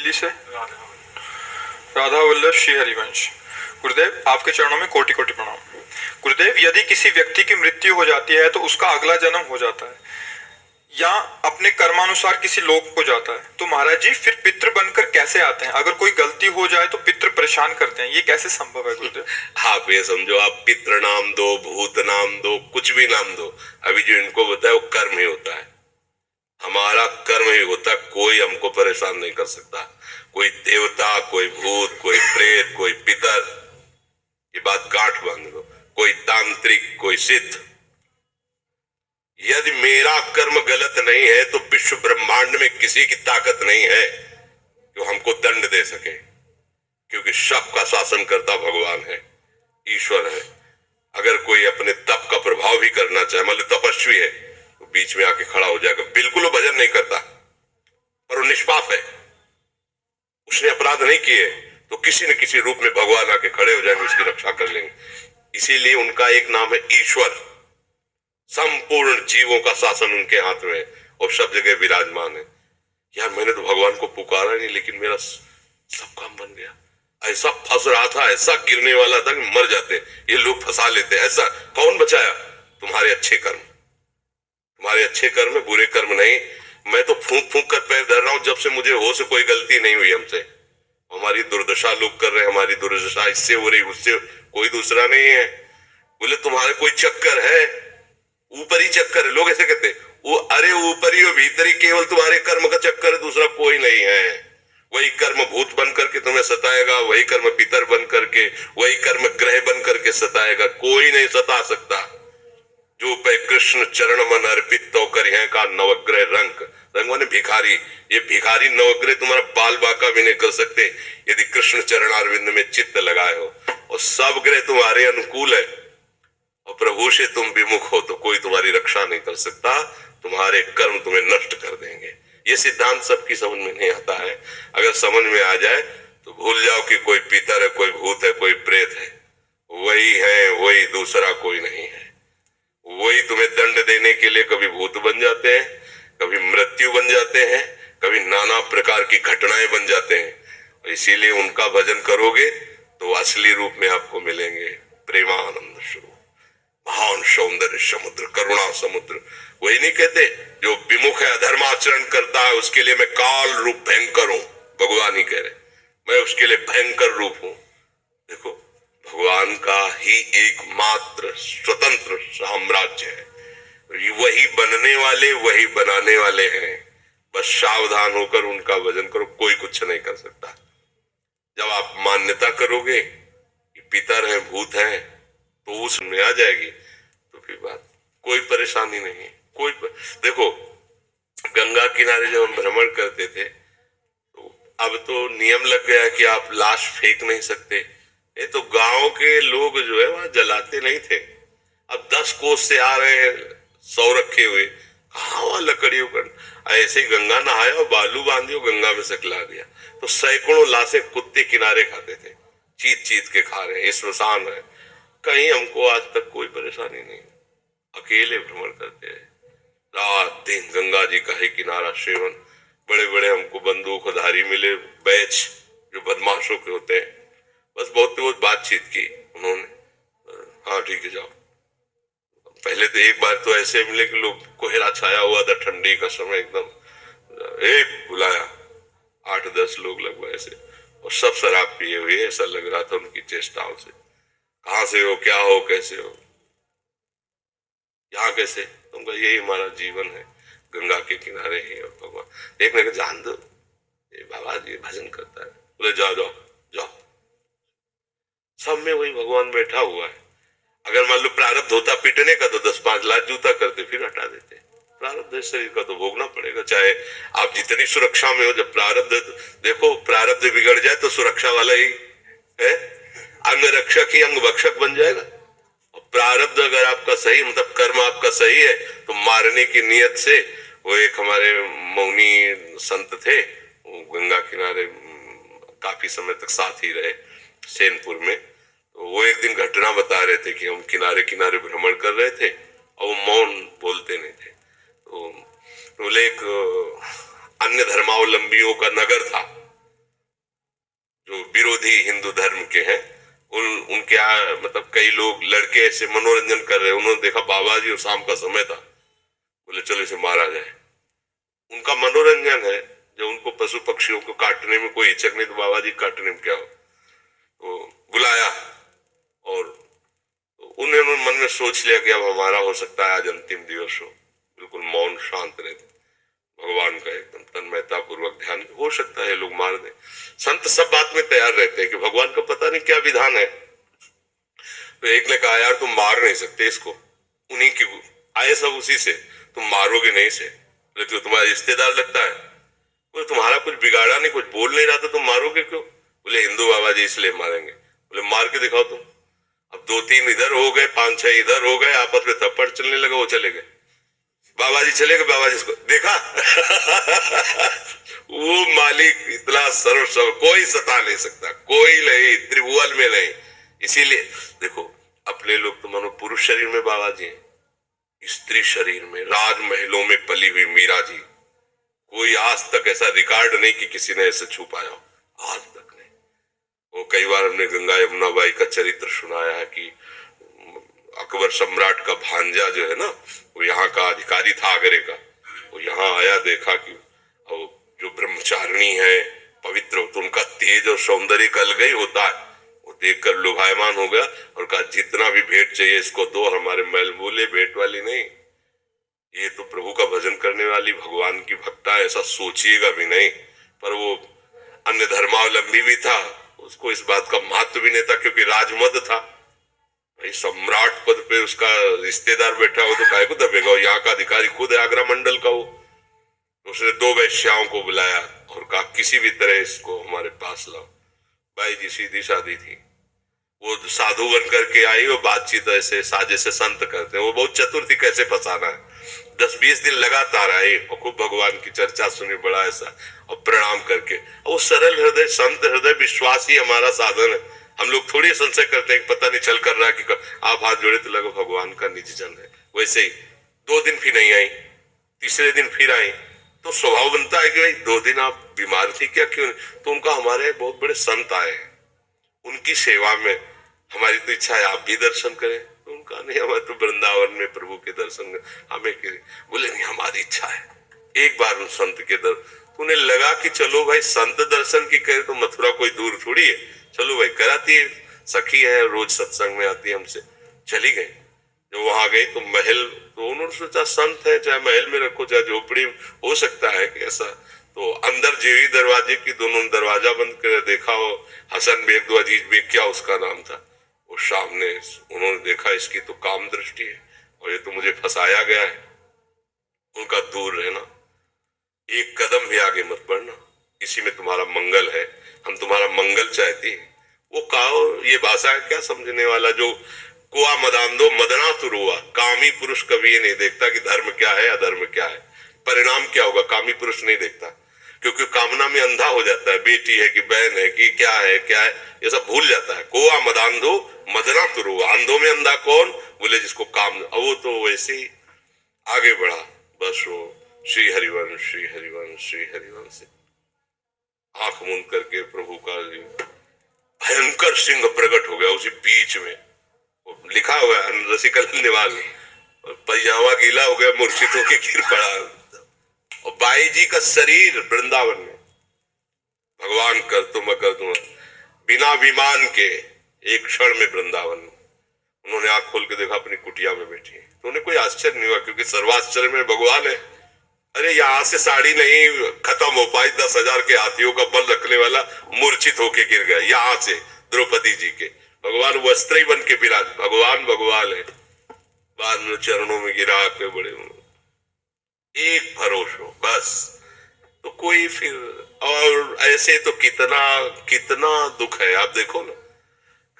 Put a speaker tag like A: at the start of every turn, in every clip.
A: दिल्ली से राधा वल्लभ श्री हरिवंश। गुरुदेव, आपके चरणों में कोटि कोटि प्रणाम। गुरुदेव, यदि किसी व्यक्ति की मृत्यु हो जाती है तो उसका अगला जन्म हो जाता है या अपने कर्मानुसार किसी लोक को जाता है, तो महाराज जी फिर पितृ बनकर कैसे आते हैं? अगर कोई गलती हो जाए तो पितृ परेशान करते हैं, ये कैसे संभव है गुरुदेव?
B: आप ये समझो, आप पितृ नाम दो, भूत नाम दो, कुछ भी नाम दो, अभी जो इनको बताया वो कर्म ही होता है। हमारा कर्म ही होता है, कोई हमको परेशान नहीं कर सकता। कोई देवता, कोई भूत, कोई प्रेत, कोई पितर, ये बात गांठ बांध लो, कोई तांत्रिक, कोई सिद्ध। यदि मेरा कर्म गलत नहीं है तो विश्व ब्रह्मांड में किसी की ताकत नहीं है जो हमको दंड दे सके, क्योंकि सबका शासन करता भगवान है, ईश्वर है। अगर कोई अपने तप का प्रभाव भी करना चाहे, मान लो तपस्वी है, तो बीच में आके खड़ा हो जाएगा। बिल्कुल वो भजन नहीं करता, पर वो निष्पाप है, उसने अपराध नहीं किए, तो किसी न किसी रूप में भगवान आके खड़े हो जाएंगे, उसकी रक्षा कर लेंगे। इसीलिए उनका एक नाम है ईश्वर। संपूर्ण जीवों का शासन उनके हाथ में है और सब जगह विराजमान है। यार, मैंने तो भगवान को पुकारा नहीं, लेकिन मेरा सब काम बन गया। ऐसा फंस रहा था, ऐसा गिरने वाला था कि मर जाते, ये लोग फंसा लेते। ऐसा कौन बचाया? तुम्हारे अच्छे कर्म, तुम्हारे अच्छे कर्म, बुरे कर्म नहीं। मैं तो फूंक फूंक कर पैर धर रहा हूं, जब से मुझे हो से कोई गलती नहीं हुई हमसे। हमारी दुर्दशा लोग कर रहे हैं, हमारी दुर्दशा इससे हो रही, उससे, कोई दूसरा नहीं है। बोले तुम्हारे कोई चक्कर है, ऊपरी चक्कर है, लोग ऐसे कहते वो, अरे ऊपरी और भीतरी, केवल तुम्हारे कर्म का चक्कर है, दूसरा कोई नहीं है। वही कर्म भूत बन करके तुम्हें सताएगा, वही कर्म पितर बन करके, वही कर्म ग्रह बन करके सताएगा, कोई नहीं सता सकता। जो पे कृष्ण चरण मन अर्पित तो करिए का नवग्रह रंग, रंग माने भिखारी। ये भिखारी नवग्रह तुम्हारा बाल बाका भी नहीं कर सकते यदि कृष्ण चरण अरविंद में चित्त लगाए हो, और सब ग्रह तुम्हारे अनुकूल है और प्रभु से तुम विमुख हो तो कोई तुम्हारी रक्षा नहीं कर सकता। तुम्हारे कर्म तुम्हें नष्ट कर देंगे। ये सिद्धांत सबकी समझ में नहीं आता है। अगर समझ में आ जाए तो भूल जाओ कि कोई पितर है, कोई भूत है, कोई प्रेत है। वही है, वही, दूसरा कोई नहीं है। वही तुम्हें दंड देने के लिए कभी भूत बन जाते हैं, कभी मृत्यु बन जाते हैं, कभी नाना प्रकार की घटनाएं बन जाते हैं। इसीलिए उनका भजन करोगे तो असली रूप में आपको मिलेंगे प्रेमानंद स्वरूप, महान सौंदर्य समुद्र, करुणा समुद्र। वही नहीं कहते जो विमुख है, अधर्माचरण करता है, उसके लिए मैं काल रूप भयंकर हूं। भगवान ही कह रहे, मैं उसके लिए भयंकर रूप हूं। देखो, भगवान का ही एकमात्र स्वतंत्र साम्राज्य है। वही बनने वाले, वही बनाने वाले हैं। बस सावधान होकर उनका भजन करो, कोई कुछ नहीं कर सकता। जब आप मान्यता करोगे कि पितर हैं, भूत हैं, तो उसमें आ जाएगी, तो फिर बात, कोई परेशानी नहीं है। देखो, गंगा किनारे जब हम भ्रमण करते थे, तो अब तो नियम लग गया कि आप लाश फेंक नहीं सकते। ये तो गांव के लोग जो है वहां जलाते नहीं थे। अब 10 कोस से आ रहे हैं 100 रखे हुए, कहाँ वहां लकड़ियों का, ऐसे ही गंगा नहाया और बालू बांधियो, गंगा में सकला दिया, तो सैकड़ों लाशें कुत्ते किनारे खाते थे, चीत चीत के खा रहे हैं। स्मशान है। कहीं हमको आज तक कोई परेशानी नहीं, अकेले भ्रमण करते हैं रात दिन, गंगा जी का ही किनारा सेवन। बड़े बड़े हमको बंदूकधारी मिले, बैच जो बदमाशों के होते हैं, बस बहुत बातचीत की उन्होंने, हाँ ठीक है जाओ। पहले तो एक बार तो ऐसे मिले कि लोग, कोहरा छाया हुआ था, ठंडी का समय एकदम, एक बुलाया 8-10 लोग लगभग ऐसे, और सब शराब पिए हुए, ऐसा लग रहा था उनकी चेष्टाओं से। कहाँ से हो, क्या हो, कैसे हो, यहाँ कैसे? तुमका यही हमारा जीवन है, गंगा के किनारे ही। और भगवान देखने के जान दो, ये बाबा जी भजन करता है, बोले जाओ जाओ जाओ। सब में वही भगवान बैठा हुआ है। अगर मान लो प्रारब्ध होता पीटने का तो 10-5 लाख जूता करते, फिर हटा देते। प्रारब्ध है, शरीर का तो भोगना पड़ेगा, चाहे आप जितनी सुरक्षा में हो। जब प्रारब्ध, देखो प्रारब्ध बिगड़ जाए तो सुरक्षा वाला ही है, अंग रक्षक ही अंग भक्षक बन जाएगा। और प्रारब्ध अगर आपका सही, मतलब कर्म आपका सही है, तो मारने की नियत से, वो एक हमारे मौनी संत थे, वो गंगा किनारे काफी समय तक साथ ही रहे सेनपुर में। तो वो एक दिन घटना बता रहे थे कि हम किनारे किनारे भ्रमण कर रहे थे और वो मौन बोलते नहीं थे। तो बोले एक अन्य धर्मावलंबियों का नगर था, विरोधी हिंदू धर्म के हैं, उनके यहाँ मतलब कई लोग लड़के ऐसे मनोरंजन कर रहे हैं। उन्होंने देखा बाबा जी और शाम का समय था, बोले चलो इसे मारा जाए। उनका मनोरंजन है, जब उनको पशु पक्षियों को काटने में कोई हिचक नहीं तो बाबा जी काटने में क्या हो। तो बुलाया और उन्होंने मन में सोच लिया कि अब हमारा हो सकता है आज अंतिम दिवस हो। बिल्कुल मौन शांत रहते, भगवान का एकदम तन्मयता पूर्वक ध्यान। हो सकता है लोग मार दे, संत सब बात में तैयार रहते हैं कि भगवान का पता नहीं क्या विधान है। तो एक ने कहा यार तुम मार नहीं सकते इसको, उन्हीं की आए सब उसी से, तुम मारोगे नहीं से। लेकिन तुम्हारा रिश्तेदार लगता है। बोले तुम्हारा कुछ बिगाड़ा नहीं, कुछ बोल नहीं रहा था, तुम मारोगे क्यों? बोले हिंदू बाबा जी इसलिए मारेंगे। बोले मार के दिखाओ तुम। अब 2-3 इधर हो गए, 5-6 इधर हो गए, आपस में थप्पड़ चलने लगा, वो चले गए। बाबा जी चले गए, बाबा जी को देखा वो मालिक इतना सर्वसर्व, कोई सता नहीं सकता, कोई नहीं, त्रिभुवन में नहीं। इसीलिए देखो अपने लोग तो मानो पुरुष शरीर में बाबा जी हैं, स्त्री शरीर में राजमहलों में पली हुई मीरा जी। कोई आज तक ऐसा रिकॉर्ड नहीं कि किसी ने ऐसे छू पाया हो, आज तक नहीं। वो कई बार हमने गंगा यमुना बाई का चरित्र सुनाया है कि अकबर सम्राट का भांजा जो है ना, वो यहाँ का अधिकारी था आगरे का। वो यहाँ आया, देखा कि जो ब्रह्मचारिणी है पवित्र, तो उनका तेज और सौंदर्य अलग ही होता है। वो देखकर लुभायमान हो गया और कहा जितना भी भेंट चाहिए इसको दो, हमारे महल। बोले भेंट वाली नहीं, ये तो प्रभु का भजन करने वाली भगवान की भक्ता, ऐसा सोचिएगा भी नहीं। पर वो अन्य धर्मावलंबी भी था, उसको इस बात का महत्व भी नहीं था, क्योंकि राजमद था भाई, सम्राट पद पे उसका रिश्तेदार बैठा हो तो काय को दबेगा। यहाँ का अधिकारी खुद है आगरा मंडल का वो। उसने 2 वैश्याओं को बुलाया और कहा किसी भी तरह इसको हमारे पास लाओ। बाई जी सीधी सादी थी, वो साधु बन करके आई, वो बातचीत ऐसे साजे से संत करते हैं, वो बहुत चतुर थी कैसे फंसाना है। 10-20 दिन लगातार आए और खूब भगवान की चर्चा सुनी, बड़ा ऐसा, और प्रणाम करके। वो सरल हृदय, संत हृदय, विश्वास ही हमारा साधन है। हम लोग थोड़ी संशय करते हैं कि पता नहीं चल कर रहा है कि आप हाथ जोड़े तो लगा भगवान का निजी जन है। वैसे ही 2 दिन फिर नहीं आई, तीसरे दिन फिर आई, तो स्वभाव बनता है कि भाई 2 दिन आप बीमार थी क्या, क्यों? तो उनका हमारे बहुत बड़े संत आए हैं, उनकी सेवा में हमारी तो इच्छा है आप भी दर्शन करें। तो उनका नहीं, हमारे तो वृंदावन में प्रभु के दर्शन हमें के। बोले नहीं हमारी इच्छा है एक बार उन संत के तो उन्हें लगा कि चलो भाई संत दर्शन की करे तो मथुरा कोई दूर थोड़ी है, चलो भाई कराती है, सखी है, रोज सत्संग में आती है हमसे। चली गई, जब वहां गई तो महल, तो उन्होंने सोचा संत है चाहे महल में रखो चाहे झोपड़ी, हो सकता है कि ऐसा। तो अंदर जेवी दरवाजे की दोनों दरवाजा बंद कर देखा, हो हसन बेग दो अजीज बेग क्या उसका नाम था, वो सामने उन्होंने देखा इसकी तो काम दृष्टि है और ये तो मुझे फंसाया गया है। उनका दूर रहना, एक कदम भी आगे मत बढ़ना, इसी में तुम्हारा मंगल है, हम तुम्हारा मंगल चाहते हैं। वो कहो ये भाषा है क्या समझने वाला, जो कुआ मदान मदना तुरुआ, कामी पुरुष कभी ये नहीं देखता कि धर्म क्या है अधर्म क्या है, परिणाम क्या होगा, कामी पुरुष नहीं देखता, क्योंकि कामना में अंधा हो जाता है। बेटी है कि बहन है कि क्या है ये सब भूल जाता है। कोआ मदांधो मदना तुरुआ, अंधों में अंधा कौन? बोले जिसको काम, वो तो वैसे ही आगे बढ़ा, बस वो श्री हरिवंश श्री हरिवंश श्री हरिवंश, आंख मूंद करके प्रभु का भयंकर सिंह प्रकट हो गया उसी बीच में। लिखा हुआ है रसिकल निवाल, पैजामा गीला हो गया, मूर्छित होके गिर पड़ा। और बाई जी का शरीर वृंदावन में, भगवान कर तुम कर तुम, बिना विमान के एक क्षण में वृंदावन में। उन्होंने आंख खोल के देखा अपनी कुटिया में बैठी, तो उन्हें कोई आश्चर्य नहीं हुआ, क्योंकि सर्वाश्चर्य में भगवान है। अरे यहाँ से साड़ी नहीं खत्म हो पाई, 10,000 के हाथियों का बल रखने वाला मूर्छित होके गिर गया यहाँ से द्रौपदी जी के। भगवान वस्त्र ही बन के विराज, भगवान भगवान है। बाद में चरणों में गिरा के बड़े एक भरोसा बस। तो कोई फिर, और ऐसे तो कितना कितना दुख है, आप देखो ना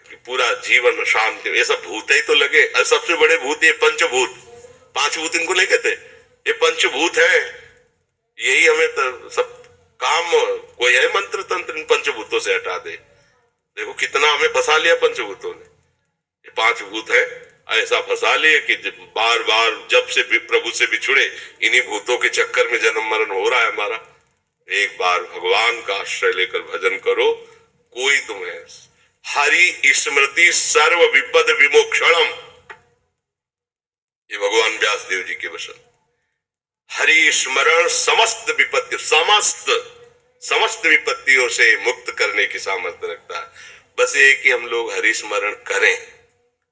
B: कि पूरा जीवन शांति, ये सब भूत ही तो लगे। और सबसे बड़े भूत ये पंचभूत, 5 भूत इनको नहीं कहते, ये पंचभूत है। यही हमें तो सब काम, कोई है मंत्र तंत्र इन पंचभूतों से हटा दे। देखो कितना हमें फंसा लिया पंचभूतों ने, ये 5 भूत है, ऐसा फंसा लिए कि बार बार जब से प्रभु से बिछुड़े इन्हीं भूतों के चक्कर में जन्म मरण हो रहा है हमारा। एक बार भगवान का आश्रय लेकर भजन करो, कोई तुम्हें हरि स्मृति सर्व विपद विमोक्षणम, ये भगवान व्यास देव जी के वचन। हरि स्मरण समस्त विपत्ति, समस्त विपत्तियों से मुक्त करने की सामर्थ्य रखता है। बस ये कि हम लोग हरि स्मरण करें।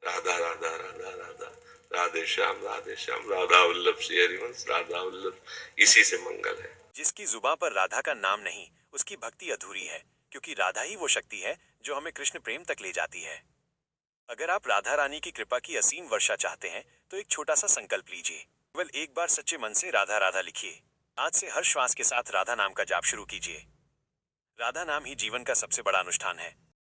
B: राधा राधा राधा राधा, राधे श्याम राधा वल्लभ श्री हरिवंश, राधा वल्लभ, इसी से मंगल है।
C: जिसकी जुबां पर राधा का नाम नहीं, उसकी भक्ति अधूरी है, क्योंकि राधा ही वो शक्ति है जो हमें कृष्ण प्रेम तक ले जाती है। अगर आप राधा रानी की कृपा की असीम वर्षा चाहते हैं तो एक छोटा सा संकल्प लीजिए। केवल एक बार सच्चे मन से राधा राधा लिखिए। आज से हर श्वास के साथ राधा नाम का जाप शुरू कीजिए। राधा नाम ही जीवन का सबसे बड़ा अनुष्ठान है।